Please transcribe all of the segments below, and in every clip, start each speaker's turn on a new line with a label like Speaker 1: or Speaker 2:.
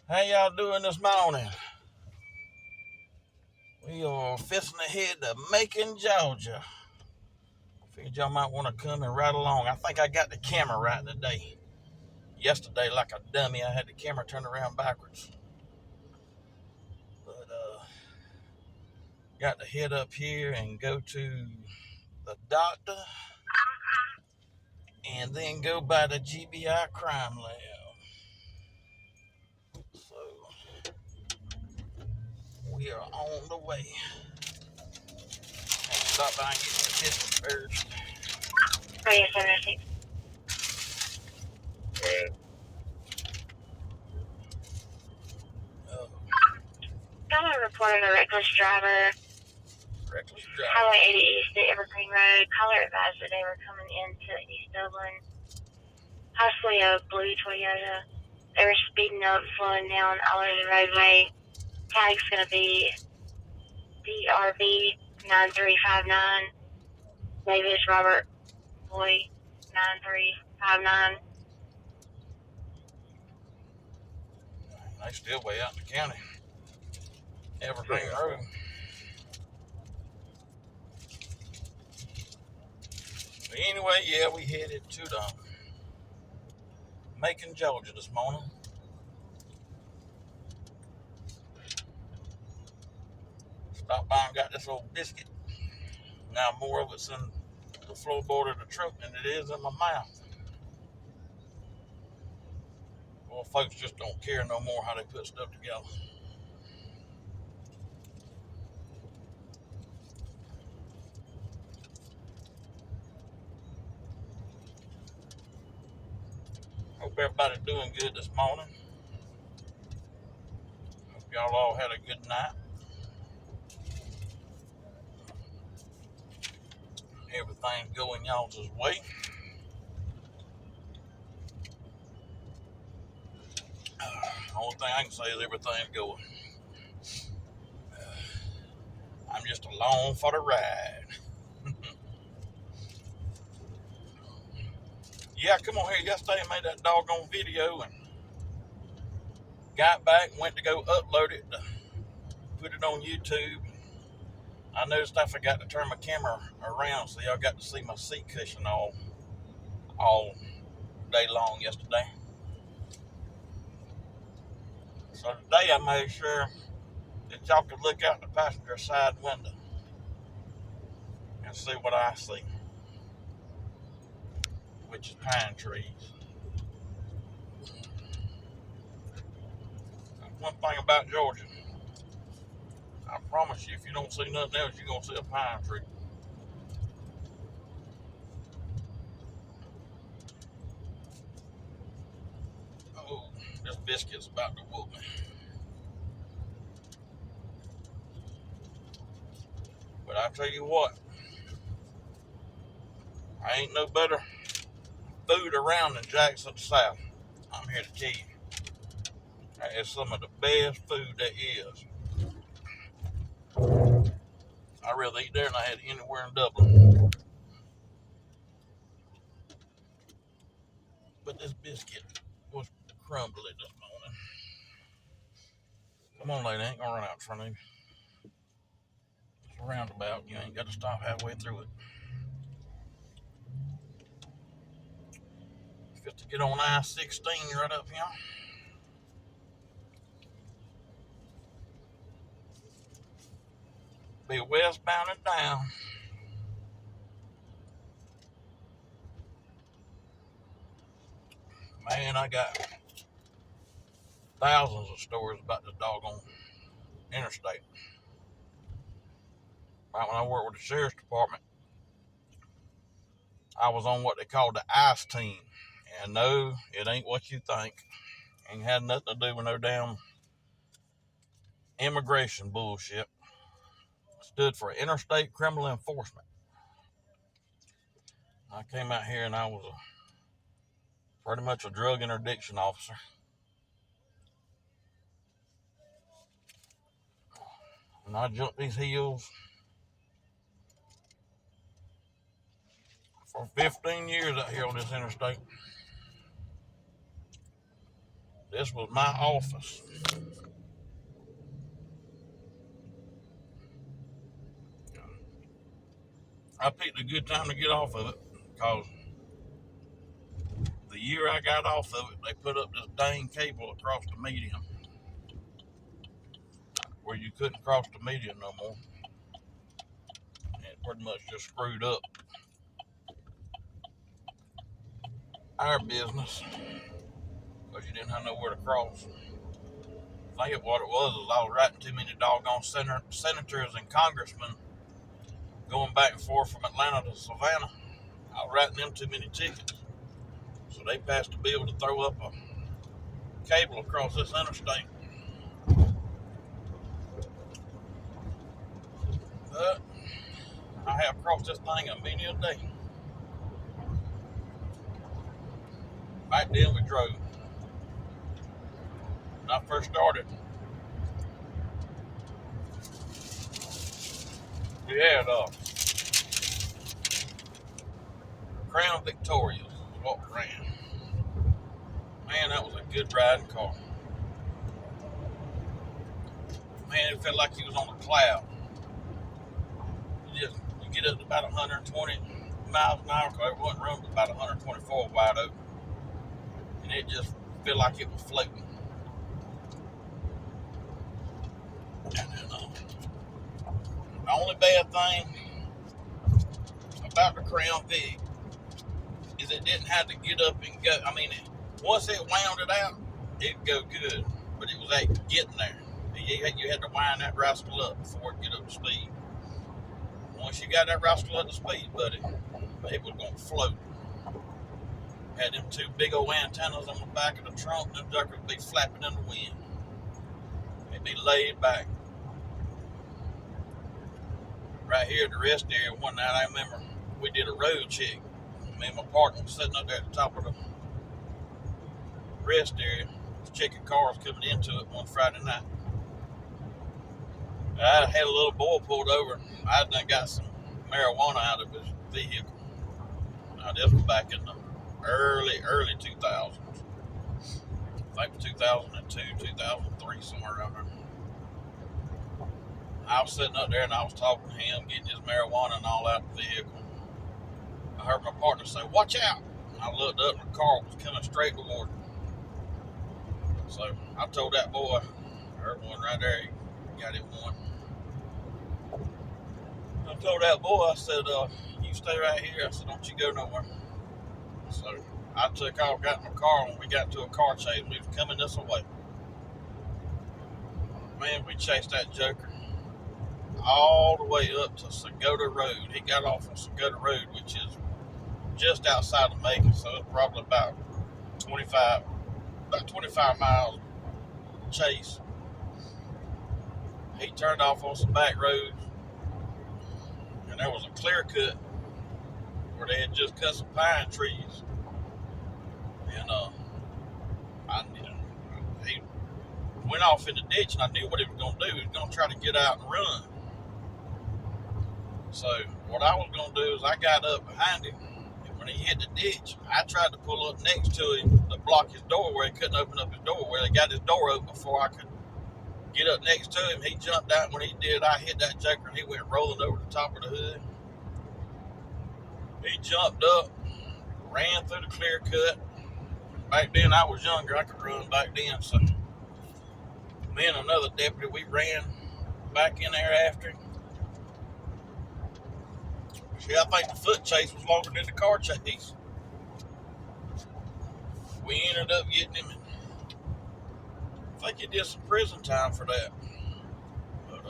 Speaker 1: How y'all doing this morning? We are fixing to head to Macon, Georgia. Figured y'all might want to come and ride along. I think I got the camera right today. Yesterday, like a dummy, I had the camera turned around backwards. But got to head up here and go to the doctor and then go by the GBI crime lab. So we are on the way. And stop by and get the business first. Oh, yes, I uh, Someone reported a reckless driver. Highway 80 East at Evergreen Road. Caller advised that they were coming into East Dublin. Possibly a blue Toyota. They were speeding up, slowing down all over the roadway. Tag's going to be DRV 9359. Davis Robert Boy 9359. They still way out in the county. Evergreen Road. But anyway, yeah, we headed to the Macon, Georgia this morning. Stopped by and got this old biscuit. Now more of it's in the floorboard of the truck than it is in my mouth. Well, folks just don't care no more how they put stuff together. Hope everybody's doing good this morning. Hope y'all all had a good night. Everything's going y'all's way. Only thing I can say is everything's going. I'm just along for the ride. Yeah, I come on here yesterday and made that doggone video and got back and went to go upload it to put it on YouTube. I noticed I forgot to turn my camera around, so y'all got to see my seat cushion all day long yesterday. So today I made sure that y'all could look out the passenger side window and see what I see, which is pine trees. One thing about Georgia, I promise you, if you don't see nothing else, you're going to see a pine tree. Oh, this biscuit's about to whoop me. But I tell you what, I ain't no better food around than Jackson South. I'm here to tell you. That is some of the best food there is. I'd rather eat there than I had anywhere in Dublin. But this biscuit was crumbly this morning. Come on, lady, I ain't gonna run out in front of you. It's a roundabout. You ain't got to stop halfway through it. Got to get on I-16 right up here. Be westbound and down. Man, I got thousands of stories about this doggone interstate. Right when I worked with the sheriff's department, I was on what they call the ICE team. And no, it ain't what you think. Ain't had nothing to do with no damn immigration bullshit. Stood for Interstate Criminal Enforcement. I came out here and I was pretty much a drug interdiction officer. And I jumped these hills for 15 years out here on this interstate.
Speaker 2: This was my office. I picked a good time to get off of it because the year I got off of it, they put up this dang cable across the median where you couldn't cross the median no more. And it pretty much just screwed up our business because you didn't have nowhere to cross. I think what it was is I was writing too many doggone senators and congressmen going back and forth from Atlanta to Savannah. I was writing them too many tickets. So they passed a bill to throw up a cable across this interstate. But I have crossed this thing a many a day. Back then we drove. When I first started, we had Crown Victorias is what we ran. Man, that was a good riding car. Man, it felt like you was on a cloud. You get up to about 120 miles an hour, because it wasn't room to about 124 wide open. And it just felt like it was floating. And then, the only bad thing about the Crown Vic is it didn't have to get up and go. I mean, once it wound it out, it'd go good. But it was like getting there. You had to wind that rascal up before it get up to speed. Once you got that rascal up to speed, buddy, it was going to float. Had them two big old antennas on the back of the trunk, them duckers would be flapping in the wind. They'd be laid back. Right here at the rest area one night, I remember we did a road check. Me and my partner was sitting up there at the top of the rest area, checking cars coming into it one Friday night. I had a little boy pulled over. I done got some marijuana out of his vehicle. Now this was back in the early 2000s. I think 2002, 2003, somewhere around there. I was sitting up there and I was talking to him, getting his marijuana and all out of the vehicle. I heard my partner say, "Watch out!" And I looked up and the car was coming straight toward me. So I told that boy, I heard one right there, he got him one. I told that boy, I said, "You stay right here." I said, "Don't you go nowhere." So I took off, got in my car, and we got to a car chase. We was coming this way. Man, we chased that joker all the way up to Sagoda Road. He got off on Sagoda Road, which is just outside of Macon, so it's probably about 25 miles chase. He turned off on some back roads, and there was a clear cut where they had just cut some pine trees. And he went off in the ditch, and I knew what he was going to do. He was going to try to get out and run. So what I was going to do is I got up behind him, and when he hit the ditch, I tried to pull up next to him to block his door where he couldn't open up his door. Where they got his door open before I could get up next to him. He jumped out. When he did, I hit that joker, and he went rolling over the top of the hood. He jumped up, ran through the clear cut. Back then, I was younger. I could run back then. So me and another deputy, we ran back in there after him. See, I think the foot chase was longer than the car chase. We ended up getting him. I think he did some prison time for that. But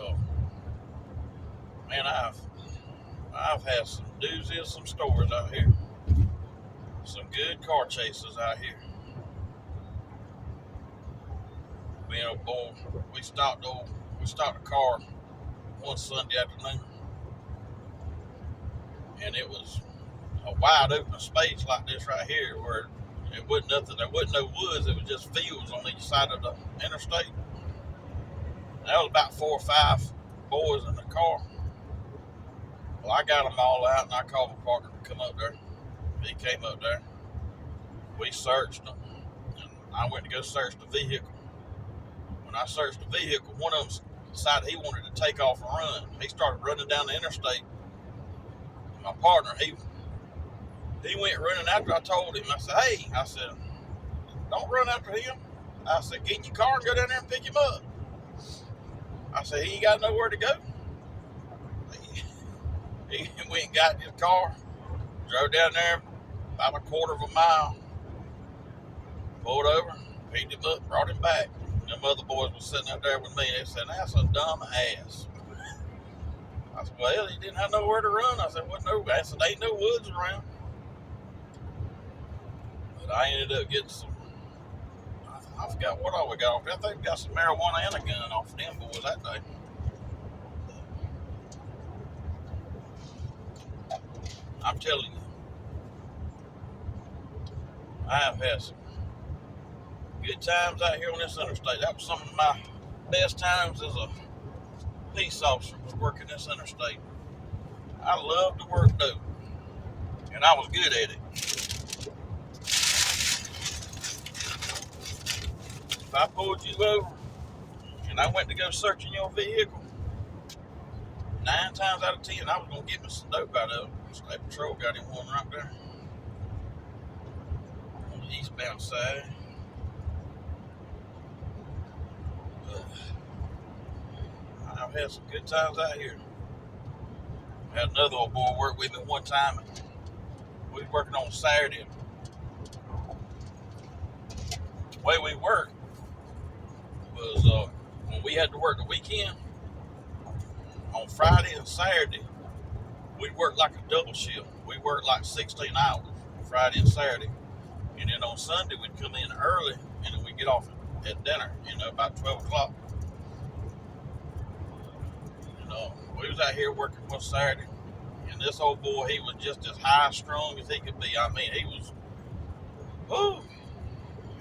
Speaker 2: man, I've had some doozies, some stories out here. Some good car chases out here. Me and old boy, we stopped a car one Sunday afternoon, and it was a wide open space like this right here, where it wasn't nothing. There wasn't no woods. It was just fields on each side of the interstate. And there was about 4 or 5 boys in the car. Well, I got them all out, and I called my partner to come up there. He came up there. We searched them, and I went to go search the vehicle. When I searched the vehicle, one of them decided he wanted to take off and run. He started running down the interstate. My partner, he went running after. I told him, I said, hey, I said, don't run after him. I said, get in your car and go down there and pick him up. I said, he ain't got nowhere to go. He went and got in his car, drove down there about a quarter of a mile, pulled over, picked him up, brought him back. Them other boys were sitting out there with me. They said, that's a dumb ass. I said, well, he didn't have nowhere to run. I said, what? No, I said, ain't no woods around. But I ended up getting some, I forgot what all we got off there. I think we got some marijuana and a gun off of them boys that day. I'm telling you, I have had some good times out here on this interstate. That was some of my best times as a police officer, was working this interstate. I loved to work dope, and I was good at it. If I pulled you over and I went to go searching your vehicle, 9 times out of 10, I was going to get me some dope out of it. State Patrol got him one right there on the eastbound side. I've had some good times out here. I had another old boy work with me one time. We was working on Saturday. The way we worked was when we had to work the weekend, on Friday and Saturday, we'd work like a double shift. We worked like 16 hours Friday and Saturday. And then on Sunday, we'd come in early and then we'd get off at dinner, about 12 o'clock. We was out here working one Saturday, and this old boy, he was just as high strung as he could be. I mean, he was,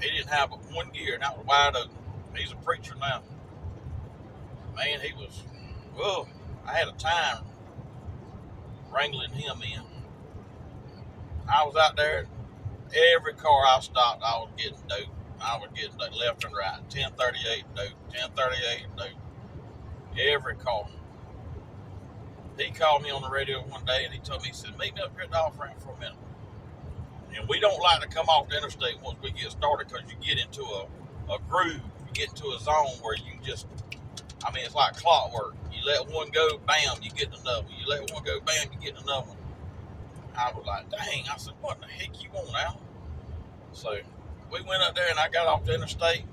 Speaker 2: he didn't have but one gear, and that was wide open. He's a preacher now. Man, he was, I had a time wrangling him in. I was out there, every car I stopped, I was getting dope. I was getting dope left and right, 1038 dope, 1038 dope. Every car. He called me on the radio one day and he told me, he said, meet me up here at the off-ramp for a minute. And we don't like to come off the interstate once we get started because you get into a groove. You get into a zone where you just, it's like clockwork. You let one go, bam, you get another one. You let one go, bam, you get another one. I was like, dang. I said, what the heck you want now? So we went up there and I got off the interstate.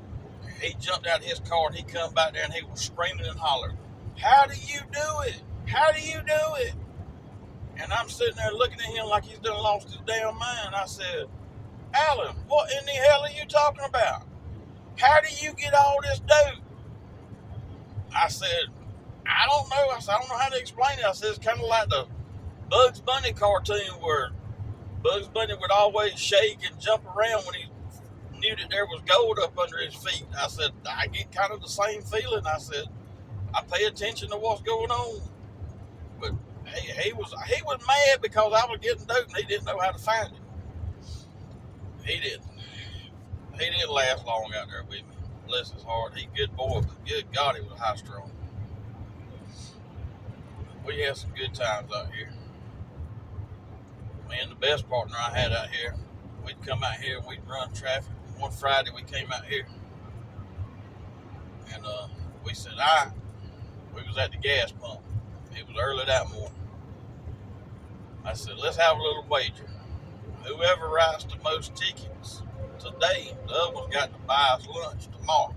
Speaker 2: He jumped out of his car and he come back there and he was screaming and hollering, how do you do it? How do you do it? And I'm sitting there looking at him like he's done lost his damn mind. I said, Alan, what in the hell are you talking about? How do you get all this dope? I said, I don't know. I said, I don't know how to explain it. I said, it's kind of like the Bugs Bunny cartoon where Bugs Bunny would always shake and jump around when he knew that there was gold up under his feet. I said, I get kind of the same feeling. I said, I pay attention to what's going on. But he was mad because I was getting dope and he didn't know how to find it. He didn't last long out there with me. Bless his heart. He good boy, but good God, he was high strung. We had some good times out here. Man, the best partner I had out here, we'd come out here and we'd run traffic. One Friday we came out here and we said, we was at the gas pump. It was early that morning. I said, let's have a little wager. Whoever writes the most tickets today, the other one's got to buy us lunch tomorrow.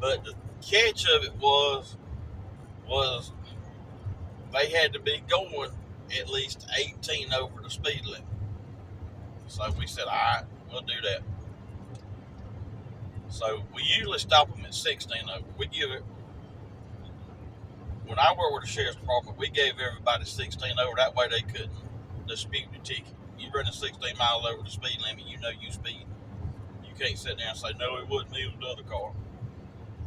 Speaker 2: But the catch of it was they had to be going at least 18 over the speed limit. So we said, all right, we'll do that. So we usually stop them at 16 over. We give it, when I worked with the sheriff's department, we gave everybody 16 over. That way they couldn't dispute the ticket. You running 16 miles over the speed limit, you know you speed. You can't sit there and say, no, it wasn't me, it was the other car.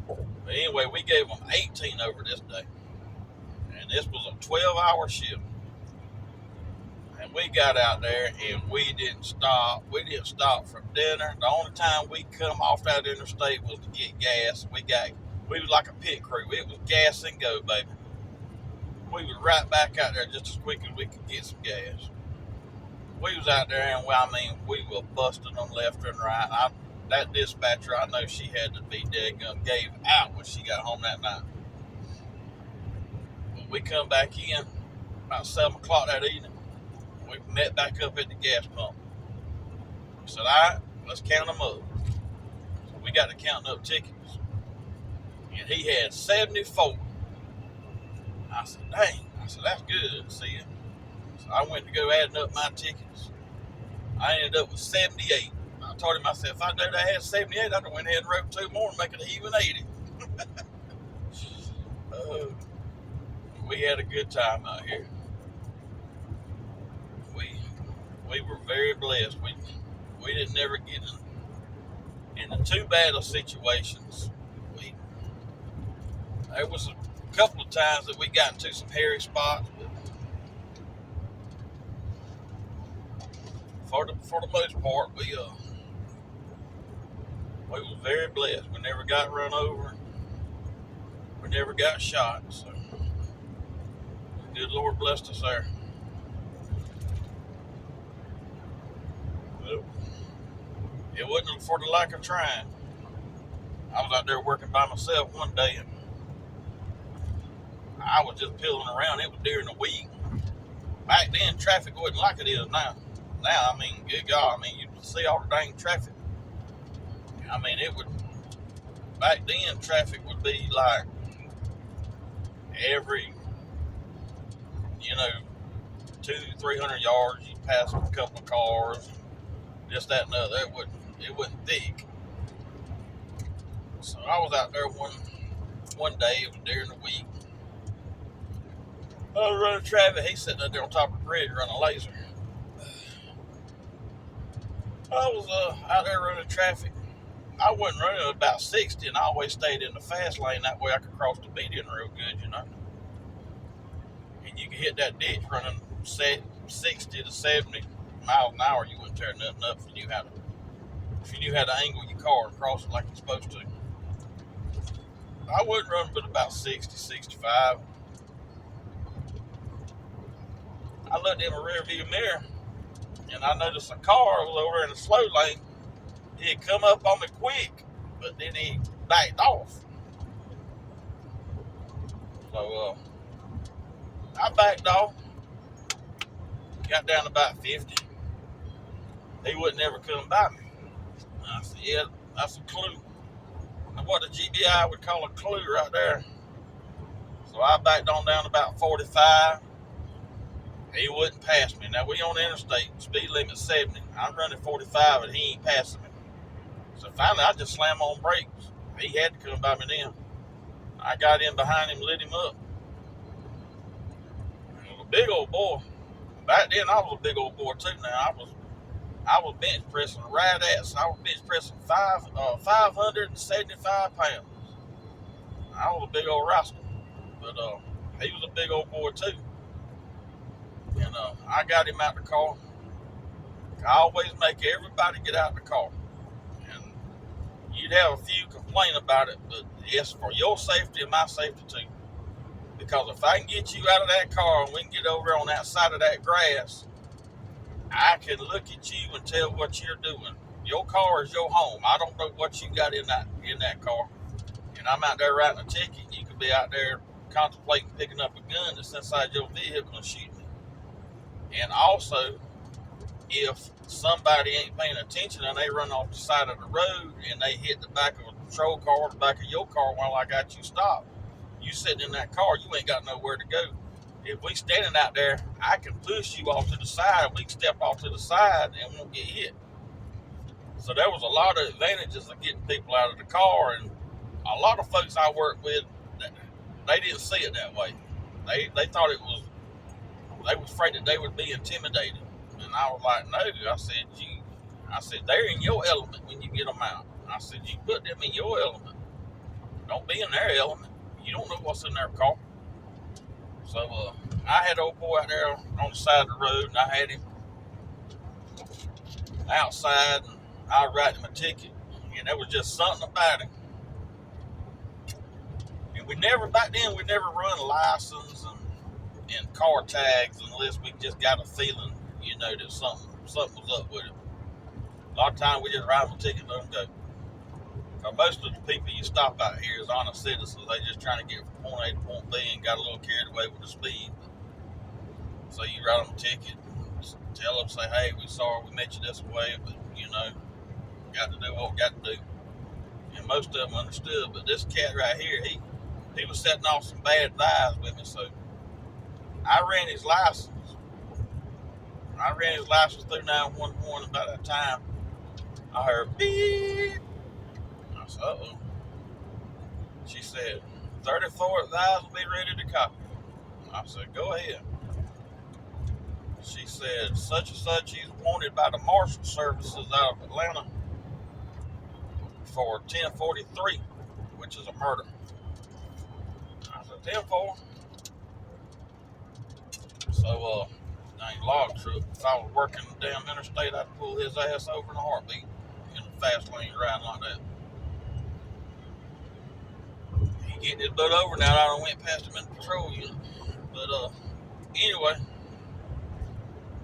Speaker 2: But anyway, we gave them 18 over this day. And this was a 12-hour shift. And we got out there and we didn't stop. We didn't stop for dinner. The only time we come off that interstate was to get gas. We was like a pit crew. It was gas and go, baby. We was right back out there just as quick as we could get some gas. We was out there and we were busting them left and right. That dispatcher, I know she had to be dead gave out when she got home that night. But we come back in about 7 o'clock that evening. We met back up at the gas pump. We said, all right, let's count them up. So we got to counting up tickets. And he had 74. I said, dang. I said, that's good. See ya. So I went to go adding up my tickets. I ended up with 78. I told him, I said, if I knew I had 78, I'd have went ahead and wrote 2 more and make it even 80. We had a good time out here. We were very blessed. We didn't never get into too bad of situations. There was a couple of times that we got into some hairy spots, but for the most part, we were very blessed. We never got run over. We never got shot. So, the good Lord blessed us there. But it wasn't for the lack of trying. I was out there working by myself one day, and I was just piddling around. It was during the week. Back then, traffic wasn't like it is now. Now, good God, you see all the dang traffic. Back then, traffic would be like every, 200-300 yards, you'd pass a couple of cars, this, that, and the other. It wasn't thick. So I was out there one day, it was during the week. I was running traffic. He's sitting out there on top of the bridge running a laser. I was out there running traffic. I wasn't running at about 60, and I always stayed in the fast lane. That way I could cross the median real good, And you could hit that ditch running 60 to 70 miles an hour. You wouldn't tear nothing up if you knew how to angle your car and cross it like you're supposed to. I wasn't running but about 60, 65. I looked in my rear view mirror, and I noticed a car was over in the slow lane. He had come up on me quick, but then he backed off. So I backed off, got down to about 50. He wouldn't ever come by me. I said, yeah, that's a clue. And what the GBI would call a clue right there. So I backed on down to about 45. He wouldn't pass me. Now, we on the interstate, speed limit 70. I'm running 45, and he ain't passing me. So finally, I just slammed on brakes. He had to come by me then. I got in behind him, lit him up. He was a big old boy. Back then, I was a big old boy too. Now, I was bench pressing right at, so I was bench pressing 575 pounds. I was a big old rascal. But he was a big old boy too. And I got him out the car. I always make everybody get out the car. And you'd have a few complain about it, but it's for your safety and my safety too. Because if I can get you out of that car and we can get over on that side of that grass, I can look at you and tell what you're doing. Your car is your home. I don't know what you got in that car. And I'm out there writing a ticket. You could be out there contemplating picking up a gun that's inside your vehicle and shooting it. And also, if somebody ain't paying attention and they run off the side of the road and they hit the back of a patrol car or the back of your car while I got you stopped, you sitting in that car, you ain't got nowhere to go. If we standing out there, I can push you off to the side. We can step off to the side and won't get hit. So there was a lot of advantages of getting people out of the car, and a lot of folks I work with, they didn't see it that way. They thought it was, they were afraid that they would be intimidated. And I was like, no. I said, they're in your element when you get them out. I said, you put them in your element. Don't be in their element. You don't know what's in their car. So I had old boy out there on the side of the road, and I had him outside, and I was writing him a ticket, and there was just something about him. And back then, we never run license and car tags unless we just got a feeling, that something was up with it. A lot of times we just write them a ticket and let them go. Because most of the people you stop out here is honest citizens. They just trying to get from point A to point B and got a little carried away with the speed. So you write them a ticket, tell them, say, hey, we sorry we met you this way, but got to do what we got to do. And most of them understood, but this cat right here, he was setting off some bad vibes with me, so I ran his license. Through 911. About that time, I heard beep. I said, uh-oh. She said, 34th eyes will be ready to copy. I said, go ahead. She said, such and such, he's wanted by the Marshal Services out of Atlanta for 1043, which is a murder. I said, 10-4. So, log truck. If I was working the damn interstate, I'd pull his ass over in a heartbeat in a fast lane riding like that. He getting his butt over now. I done went past him in the patrol unit. But anyway,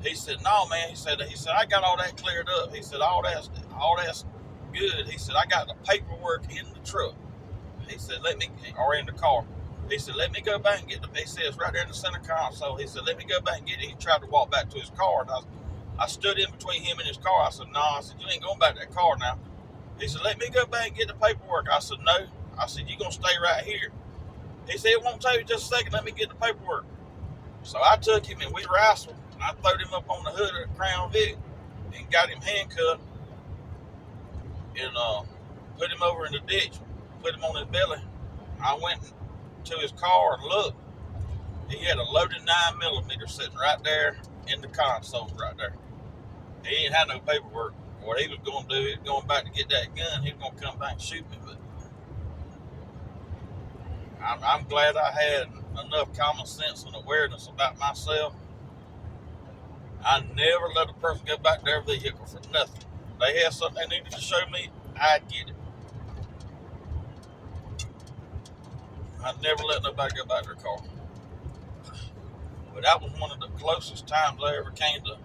Speaker 2: he said, no, man. He said, I got all that cleared up. He said, all that's good. He said, I got the paperwork in the truck. He said, or in the car. He said, let me go back and get he said, it's right there in the center console. He said, let me go back and get it. He tried to walk back to his car. And I stood in between him and his car. I said, no. I said, you ain't going back to that car now. He said, let me go back and get the paperwork. I said, no. I said, you're going to stay right here. He said, it won't take you just a second. Let me get the paperwork. So I took him and we wrestled. And I throwed him up on the hood of the Crown Vic and got him handcuffed and put him over in the ditch, put him on his belly. I went to his car and looked. He had a loaded 9mm sitting right there in the console right there. He ain't had no paperwork. What he was going to do, he was going back to get that gun. He was going to come back and shoot me. But I'm glad I had enough common sense and awareness about myself. I never let a person go back to their vehicle for nothing. They had something they needed to show me, I'd get it. I never let nobody go back to their car. But that was one of the closest times I ever came to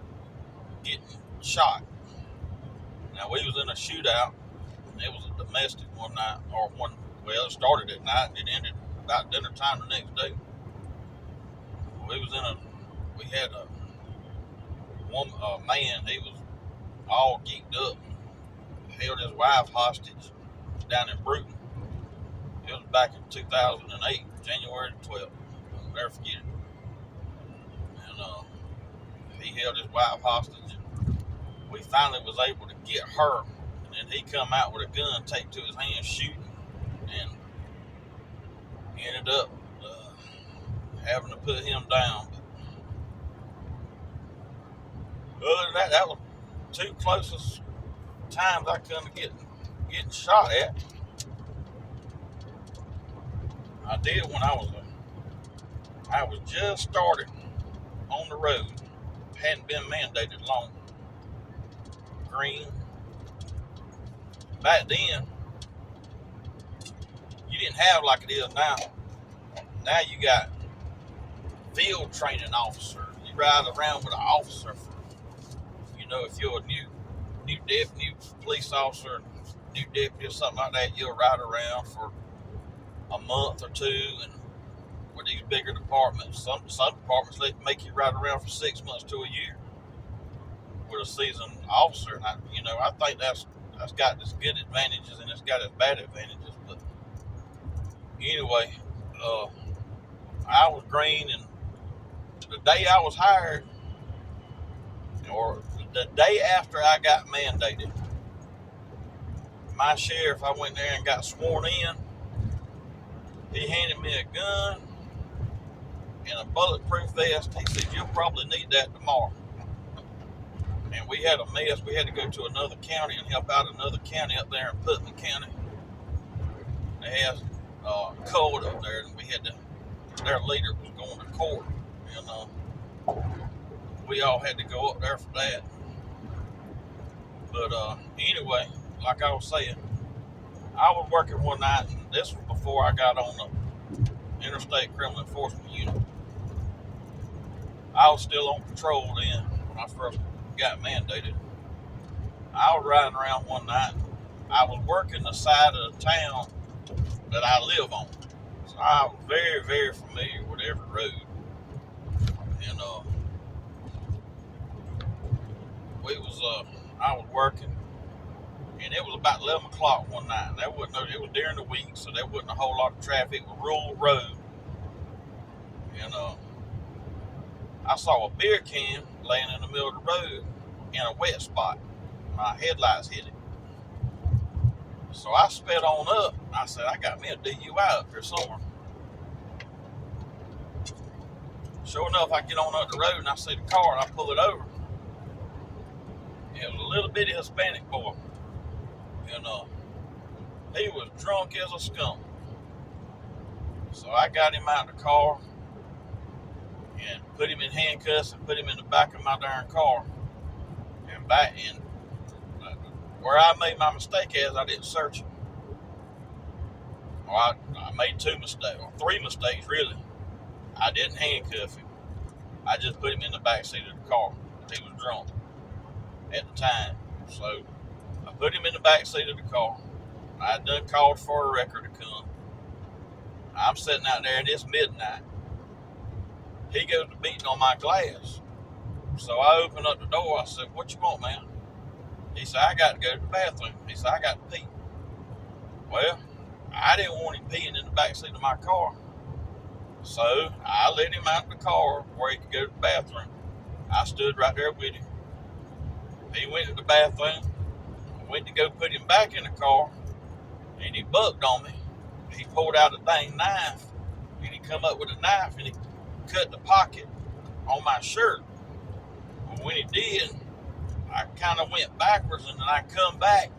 Speaker 2: getting shot. Now, we was in a shootout. It was a domestic one night, it started at night and it ended about dinner time the next day. We had a man, he was all geeked up, held his wife hostage down in Bruton. It was back in 2008, January 12th. I'll never forget it. And he held his wife hostage. And we finally was able to get her. And then he come out with a gun taped to his hand shooting. And ended up having to put him down. But other than that, that was two closest times I come to getting shot at. I did when I was just started on the road. Hadn't been mandated long. Green. Back then, you didn't have like it is now. Now you got field training officer. You ride around with an officer for, if you're a new police officer, new deputy or something like that, you'll ride around for a month or two, and with these bigger departments, some departments they make you ride around for 6 months to a year with a seasoned officer. And I think that's got its good advantages and it's got its bad advantages. But anyway, I was green, and the day I was hired, or the day after I got mandated, my sheriff, I went there and got sworn in. He handed me a gun and a bulletproof vest. He said, you'll probably need that tomorrow. And we had a mess. We had to go to another county and help out another county up there in Putnam County. They had a code up there, and their leader was going to court. You know, we all had to go up there for that. But anyway, like I was saying, I was working one night, and this was before I got on the Interstate Criminal Enforcement Unit. I was still on patrol then when I first got mandated. I was riding around one night. I was working the side of the town that I live on. So I was very, very familiar with every road. And I was working, and it was about 11 o'clock one night. It was during the week, so there wasn't a whole lot of traffic. It was rural road. And I saw a beer can laying in the middle of the road in a wet spot. My headlights hit it. So I sped on up. I said, I got me a DUI up here somewhere. Sure enough, I get on up the road and I see the car and I pull it over. It was a little bitty Hispanic boy. And he was drunk as a skunk. So I got him out of the car and put him in handcuffs and put him in the back of my darn car. And back in where I made my mistake is I didn't search him. Well, I made three mistakes really. I didn't handcuff him. I just put him in the back seat of the car. He was drunk at the time. So I put him in the back seat of the car. I had done called for a record to come. I'm sitting out there and it's midnight. He goes to beating on my glass. So I open up the door. I said, what you want, man? He said, I got to go to the bathroom. He said, I got to pee. Well, I didn't want him peeing in the back seat of my car. So I let him out of the car where he could go to the bathroom. I stood right there with him. He went to the bathroom. I went to go put him back in the car, and he bucked on me. He pulled out a dang knife, and he come up with a knife, and he cut the pocket on my shirt. But when he did, I kind of went backwards, and then I come back,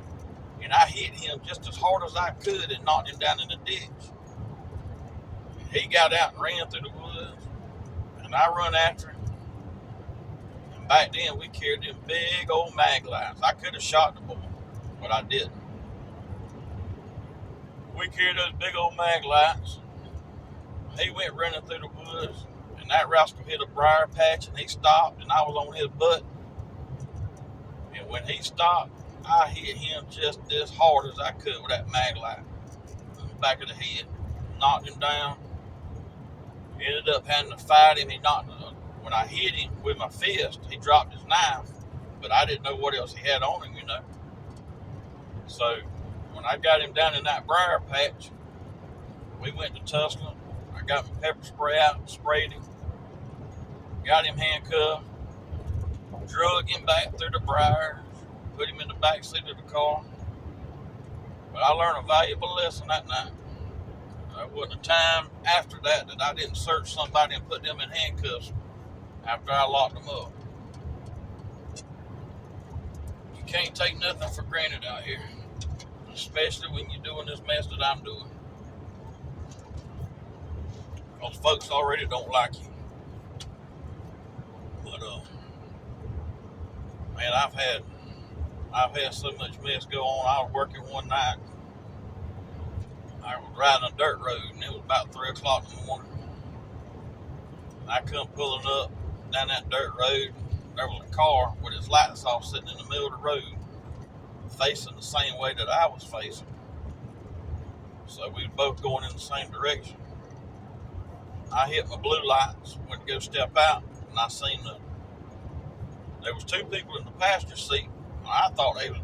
Speaker 2: and I hit him just as hard as I could and knocked him down in the ditch. He got out and ran through the woods, and I run after him. And back then, we carried them big old mag lights. I could have shot the boy, but I didn't. We carried those big old mag lights. He went running through the woods, and that rascal hit a briar patch, and he stopped, and I was on his butt. And when he stopped, I hit him just as hard as I could with that mag light in the back of the head. Knocked him down. Ended up having to fight him. When I hit him with my fist, he dropped his knife, but I didn't know what else he had on him, you know. So when I got him down in that briar patch, we went to Tuscaloosa. I got my pepper spray out and sprayed him. Got him handcuffed. Drug him back through the briars. Put him in the back seat of the car. But I learned a valuable lesson that night. There wasn't a time after that I didn't search somebody and put them in handcuffs after I locked them up. You can't take nothing for granted out here, especially when you're doing this mess that I'm doing. Because folks already don't like you. But man, I've had so much mess go on. I was working one night. I was riding a dirt road, and it was about 3 o'clock in the morning. And I come pulling up down that dirt road. There was a car with its lights off sitting in the middle of the road, facing the same way that I was facing. So we were both going in the same direction. I hit my blue lights, went to go step out, and I seen there was two people in the passenger seat. I thought they was,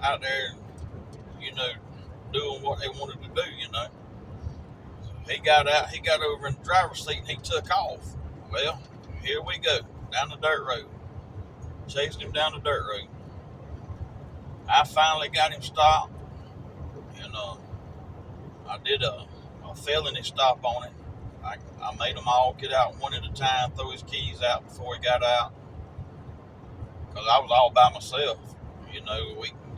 Speaker 2: out there, doing what they wanted to do, So he got out, he got over in the driver's seat, and he took off. Well, here we go, down the dirt road. Chased him down the dirt road. I finally got him stopped, and I did a felony stop on him. I made them all get out one at a time, throw his keys out before he got out, because I was all by myself.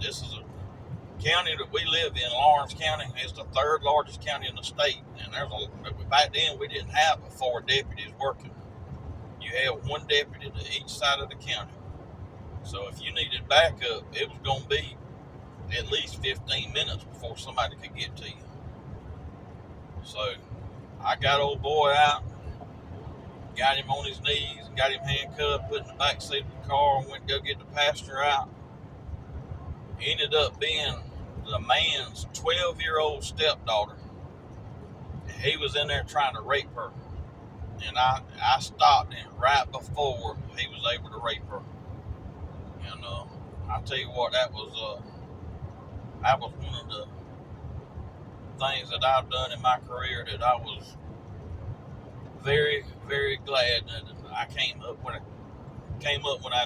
Speaker 2: This is a county that we live in, Lawrence County, is the third largest county in the state. And back then we didn't have 4 deputies working. You had 1 deputy to each side of the county. So if you needed backup, it was going to be at least 15 minutes before somebody could get to you. So I got old boy out, got him on his knees, got him handcuffed, put in the back seat of the car, and went to go get the pastor out. Ended up being the man's 12-year-old stepdaughter. He was in there trying to rape her. And I stopped him right before he was able to rape her. And I'll tell you what, that was one of the things that I've done in my career that I was very, very glad that I came up when I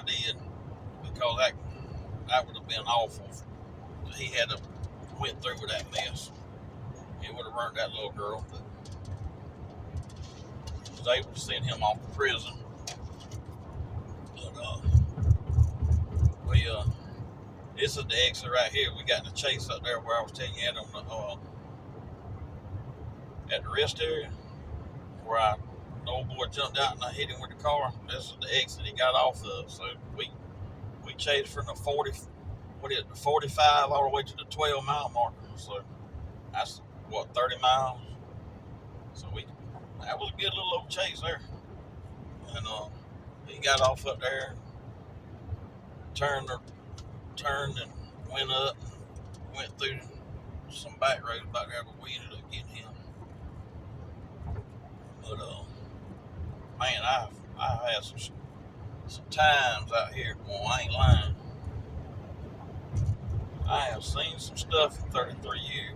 Speaker 2: did, because that would have been awful. He had to went through with that mess. It would have hurt that little girl, but I was able to send him off to prison. But this is the exit right here. We got the chase up there where I was telling you at the rest area, where the old boy jumped out and I hit him with the car. This is the exit he got off of. So we chased from the 45 all the way to the 12-mile marker. So that's 30 miles. So that was a good little old chase there. And he got off up there, turned and went up, went through some back roads back there, but we ended up getting him. But man, I've had some times out here, boy, I ain't lying. I have seen some stuff in 33 years.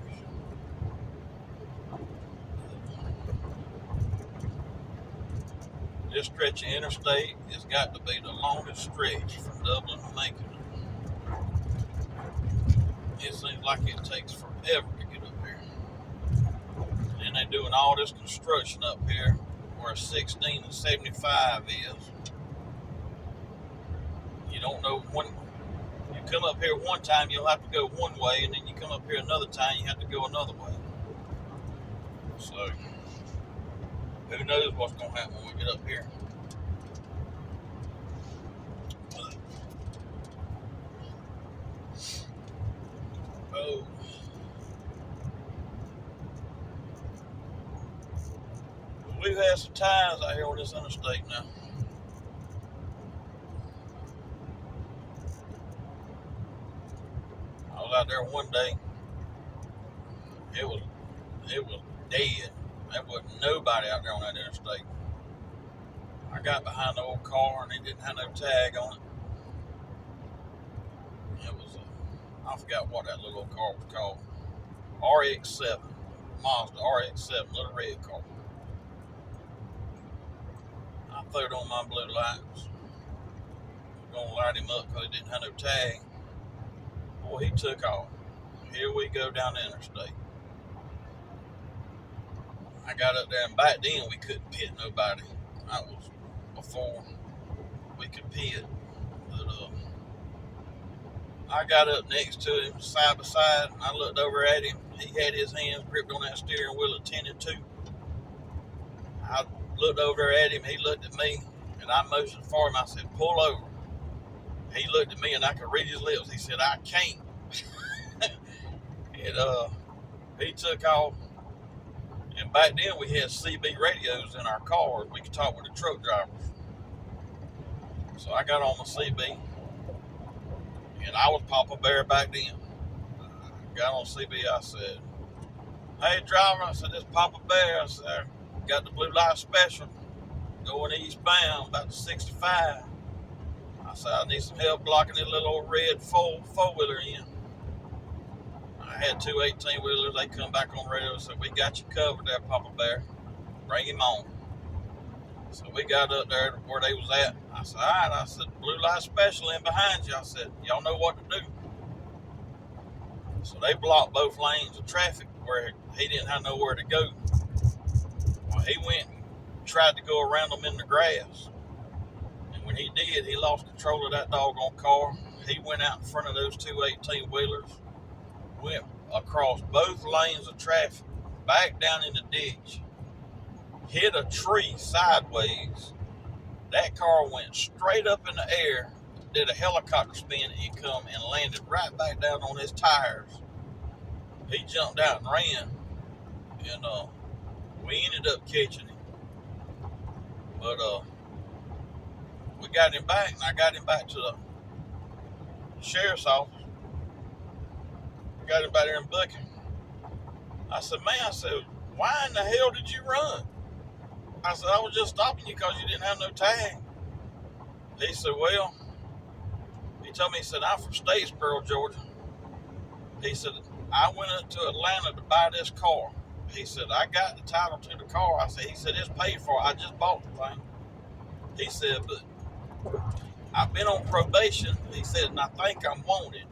Speaker 2: This stretch of interstate has got to be the longest stretch from Dublin to Macon. It seems like it takes forever to get up here. And then they're doing all this construction up here where 16 and 75 is. You don't know when you come up here one time, you'll have to go one way, and then you come up here another time, you have to go another way. So who knows what's going to happen when we get up here. Oh. We've had some times out here on this interstate now. I was out there one day. It was dead. There wasn't nobody out there on that interstate. I got behind the old car and it didn't have no tag on it. It was I forgot what that little old car was called. RX-7. Mazda RX-7, little red car. I threw it on my blue lights. I was gonna light him up because he didn't have no tag. Boy, he took off. Here we go down the interstate. I got up there, and back then we couldn't pit nobody. That was before we could pit. But I got up next to him, side by side, and I looked over at him. He had his hands gripped on that steering wheel attended to. I looked over at him, he looked at me, and I motioned for him. I said, pull over. He looked at me, and I could read his lips. He said, I can't. And he took off. And back then we had CB radios in our cars. We could talk with the truck drivers. So I got on the CB, and I was Papa Bear back then. Got on CB, I said, hey driver, I said, this Papa Bear. I said, I got the blue light special going eastbound about 65. I said, I need some help blocking this little old red four-wheeler in. I had two 18-wheelers. They come back on the radio and said, we got you covered there, Papa Bear. Bring him on. So we got up there where they was at. I said, all right. I said, blue light special in behind you. I said, y'all know what to do. So they blocked both lanes of traffic where he didn't have nowhere to go. Well, he went and tried to go around them in the grass. And when he did, he lost control of that doggone car. He went out in front of those two 18-wheelers. went across both lanes of traffic, back down in the ditch, hit a tree sideways. That car went straight up in the air, did a helicopter spin, and come and landed right back down on his tires. He jumped out and ran, and we ended up catching him. But we got him back, and I got him back to the sheriff's office. Got him back there in booking. I said, man, why in the hell did you run? I said, I was just stopping you because you didn't have no tag. He said, well, he told me, he said, I'm from Statesboro, Georgia. He said, I went up to Atlanta to buy this car. He said, I got the title to the car. He said, it's paid for. I just bought the thing. He said, but I've been on probation. He said, and I think I'm wanted.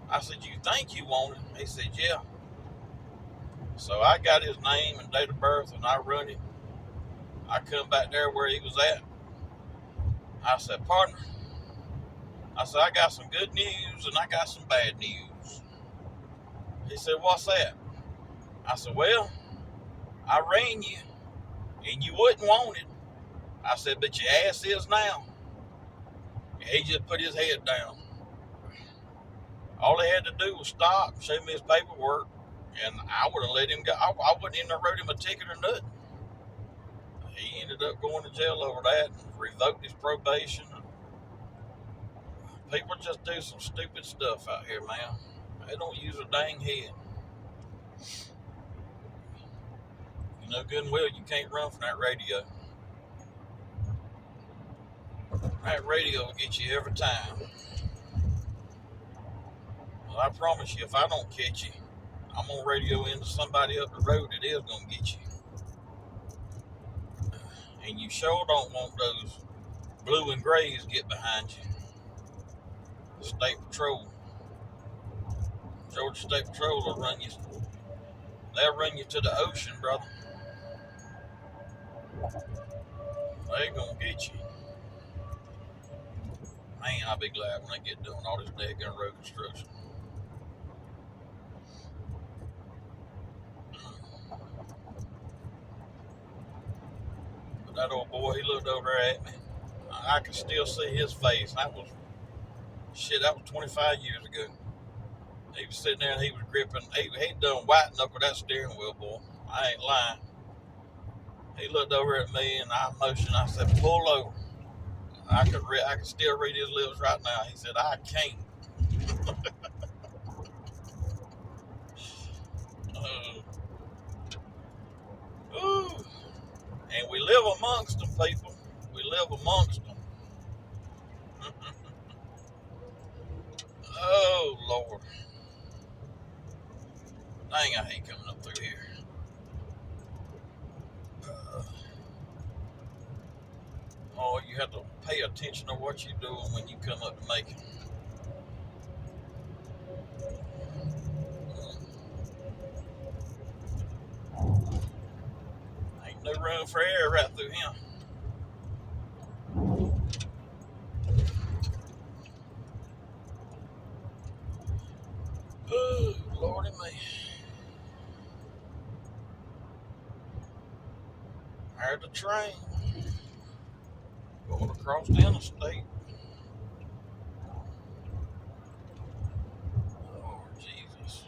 Speaker 2: I said, you think you wanted? He said, yeah. So I got his name and date of birth, and I run him. I come back there where he was at. I said, partner, I said, I got some good news and I got some bad news. He said, what's that? I said, well, I ran you and you wasn't wanted. I said, but your ass is now. And he just put his head down. All he had to do was stop, show me his paperwork, and I would have let him go. I wouldn't even have wrote him a ticket or nothing. He ended up going to jail over that and revoked his probation. People just do some stupid stuff out here, man. They don't use a dang head. You know good and well you can't run from that radio. That radio will get you every time. Well, I promise you, if I don't catch you, I'm going to radio into somebody up the road that is going to get you. And you sure don't want those blue and grays get behind you. State Patrol. Georgia State Patrol will run you. They'll run you to the ocean, brother. They gonna get you. Man, I'll be glad when they get doing all this daggone road construction. But that old boy, he looked over at me. I can still see his face. That was 25 years ago. He was sitting there and he was gripping. He'd done white knuckle that steering wheel, boy. I ain't lying. He looked over at me and I motioned. I said, pull over. I could still read his lips right now. He said, I can't. Ooh. And we live amongst them, people. We live amongst them. Oh, Lord. Dang, I hate coming up through here. You have to pay attention to what you're doing when you come up to Macon. Ain't no room for air right through him. Oh, Lordy me. There's the train going across the interstate. Oh, Jesus.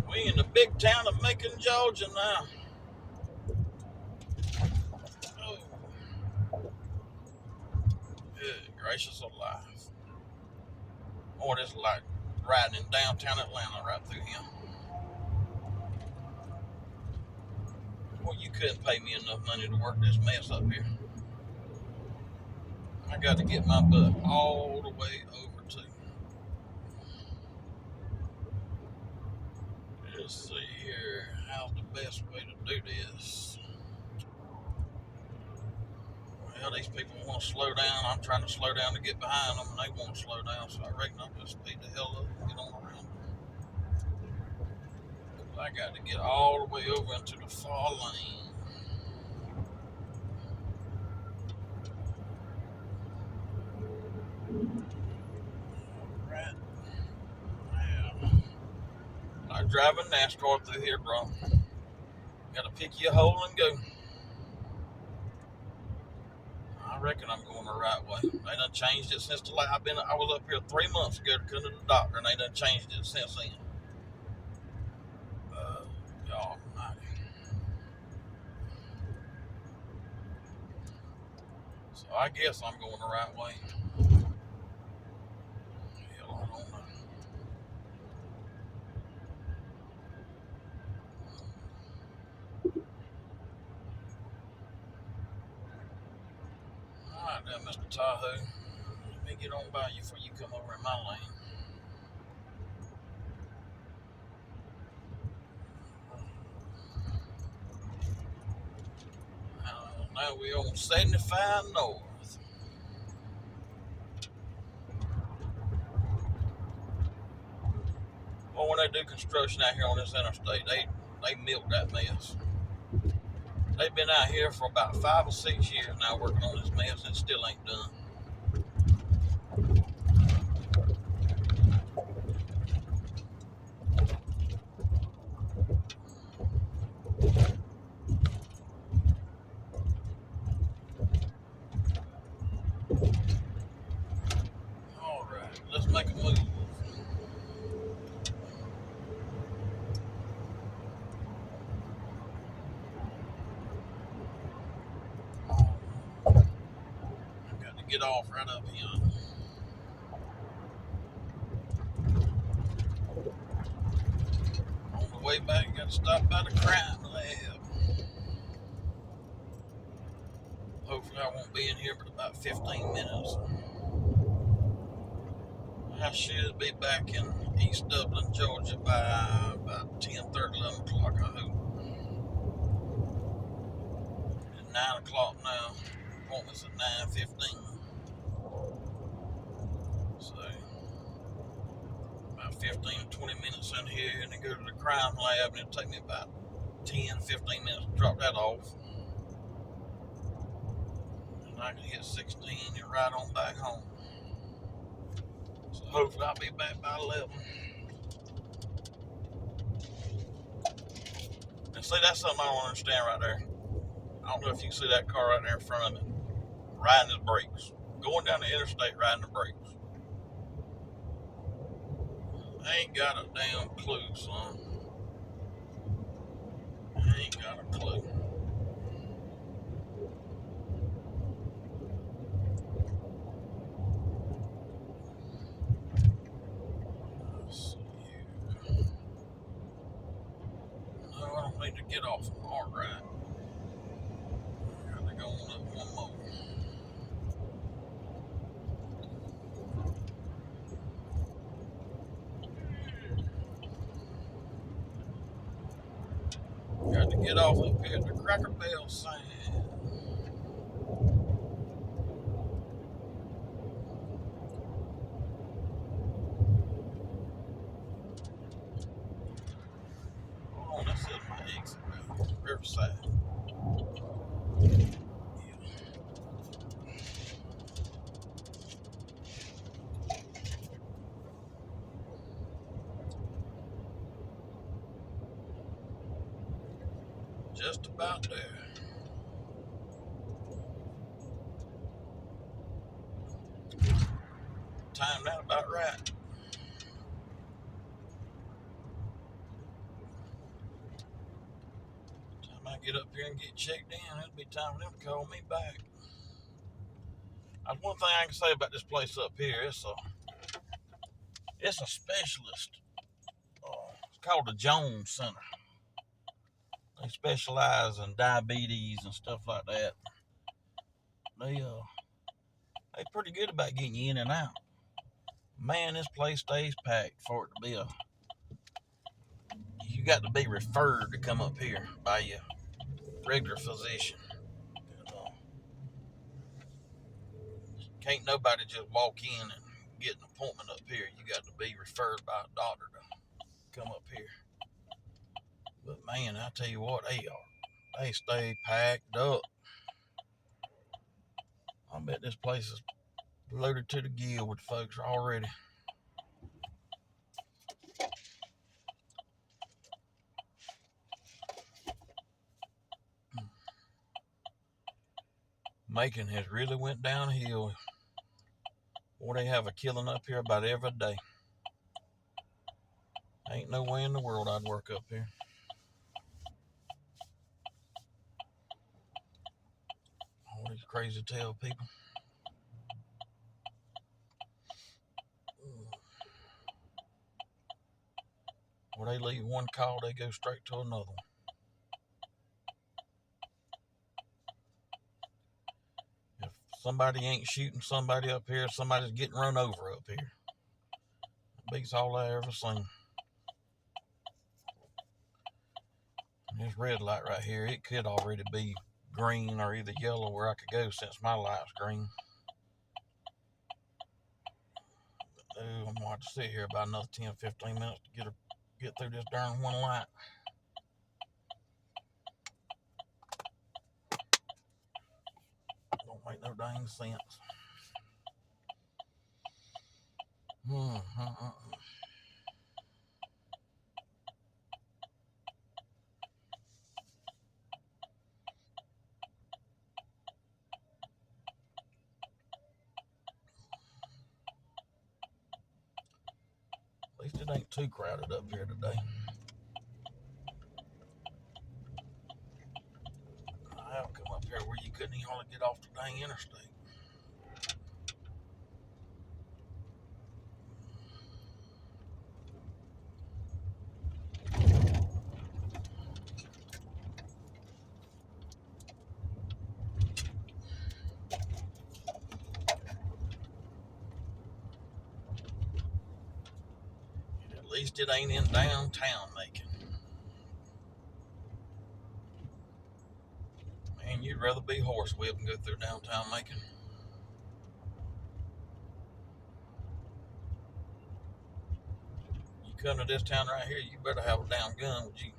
Speaker 2: We in the big town of Macon, Georgia now. Oh. Good gracious alive. Boy, this is like riding in downtown Atlanta right through here. Boy, you couldn't pay me enough money to work this mess up here. I got to get my butt all the way over to. Let's see here. How's the best way to do this? Well, these people want to slow down. I'm trying to slow down to get behind them, and they won't slow down, so I reckon I'll just speed the hell up and get on around. I got to get all the way over into the far lane. driving NASCAR through here, bro. Gotta pick you a hole and go. I reckon I'm going the right way. They done changed it since the last. I was up here 3 months ago to come to the doctor, and they done changed it since then. Y'all, so I guess I'm going the right way. Hell, I don't know. Alright then, Mr. Tahoe. Let me get on by you before you come over in my lane. Now we're on 75 North. Well, when they do construction out here on this interstate, they milk that mess. They've been out here for about 5 or 6 years now working on this mess, and it still ain't done. Alright, let's make a move. I've got to get off right up here. On the way back, got to stop by the crime lab. Hopefully I won't be in here but about 15 minutes. I should be back in East Dublin, Georgia by about 10:30, 11 o'clock, I hope. It's 9 o'clock now. Appointment's at 9:15. So, about 15 to 20 minutes in here, and then go to the crime lab, and it'll take me about 10, 15 minutes to drop that off. And I can hit 16 and ride on back home. So hopefully I'll be back by 11. And see, that's something I don't understand right there. I don't know if you can see that car right there in front of me, riding his brakes. Going down the interstate riding the brakes. I ain't got a damn clue, son. I ain't got a clue. No, I don't need to get off from hard ride. I got to go on up one more. Got to get off up here at the Cracker Barrel sign. Hold on, this is my exit route. Riverside. Just about there. Timed out about right. Time I get up here and get checked in, it'll be time for them to call me back. That's one thing I can say about this place up here. It's a specialist. It's called the Jones Center. They specialize in diabetes and stuff like that. They pretty good about getting you in and out. Man, this place stays packed for it to be you got to be referred to come up here by your regular physician. Can't nobody just walk in and get an appointment up here. You got to be referred by a doctor to come up here. But man, I tell you what, they stay packed up. I bet this place is loaded to the gill with folks already. Macon has really went downhill. Boy, they have a killing up here about every day. Ain't no way in the world I'd work up here. All these crazy tail people. When they leave one call, they go straight to another one. If somebody ain't shooting somebody up here, somebody's getting run over up here. It beats all I ever seen. And this red light right here, it could already be green or either yellow where I could go since my light's green. Oh, I'm gonna have to sit here about another 10-15 minutes to get through this darn one light. Don't make no dang sense. At least it ain't too crowded up here today. I have come up here where you couldn't even hardly get off the dang interstate. And at least it ain't in downtown Macon. Man, you'd rather be horsewhipped and go through downtown Macon. You come to this town right here, you better have a damn gun with you.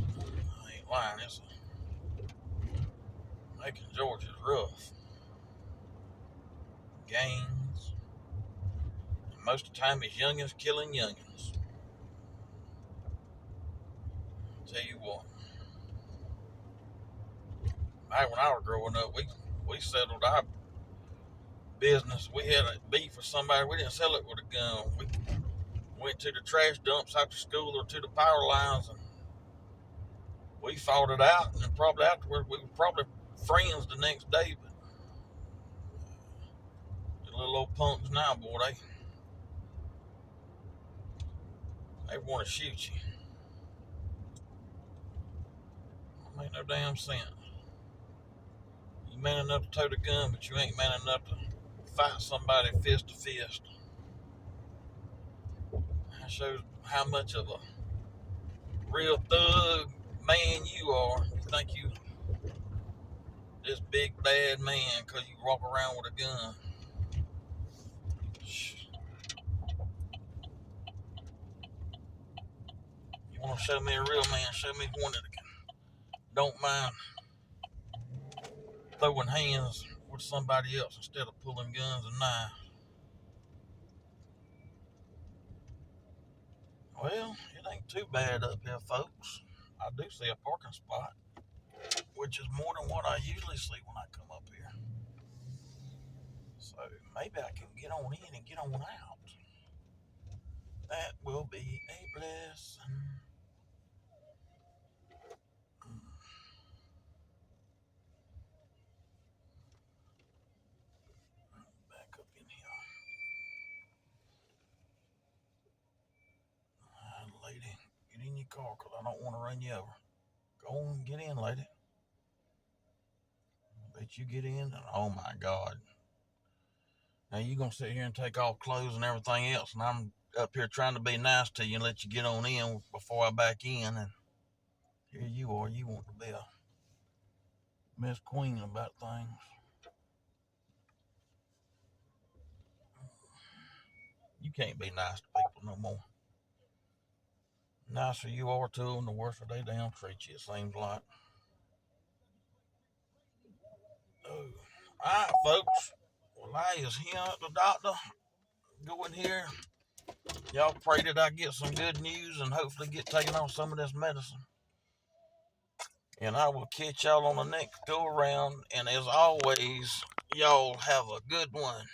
Speaker 2: I ain't lying, Macon, Georgia's rough. Gangs. And most of the time it's youngins killing youngins. I'll tell you what. Back when I was growing up, we settled our business. We had a beef with somebody. We didn't sell it with a gun. We went to the trash dumps after school or to the power lines, and we fought it out. And probably afterwards, we were probably friends the next day. But the little old punks now, boy, they want to shoot you. Don't make no damn sense. You man enough to tote a gun, but you ain't man enough to fight somebody fist to fist. That shows how much of a real thug man you are. You think you this big bad man because you walk around with a gun. You want to show me a real man, show me one that don't mind throwing hands with somebody else instead of pulling guns and knives. Well, it ain't too bad up here, folks. I do see a parking spot, which is more than what I usually see when I come up here. So maybe I can get on in and get on out. That will be a blessing. Back up in here. Lady, get in your car because I don't want to run you over. Go on, get in, lady. Bet you get in, and oh my God. Now you're going to sit here and take off clothes and everything else, and I'm up here trying to be nice to you and let you get on in before I back in, and here you are. You want to be a Miss Queen about things. You can't be nice to people no more. The nicer you are to them, the worse they damn treat you, it seems like. Oh. Alright, folks. Well, I is here at the doctor. Go in here. Y'all pray that I get some good news and hopefully get taken off some of this medicine. And I will catch y'all on the next go around. And as always, y'all have a good one.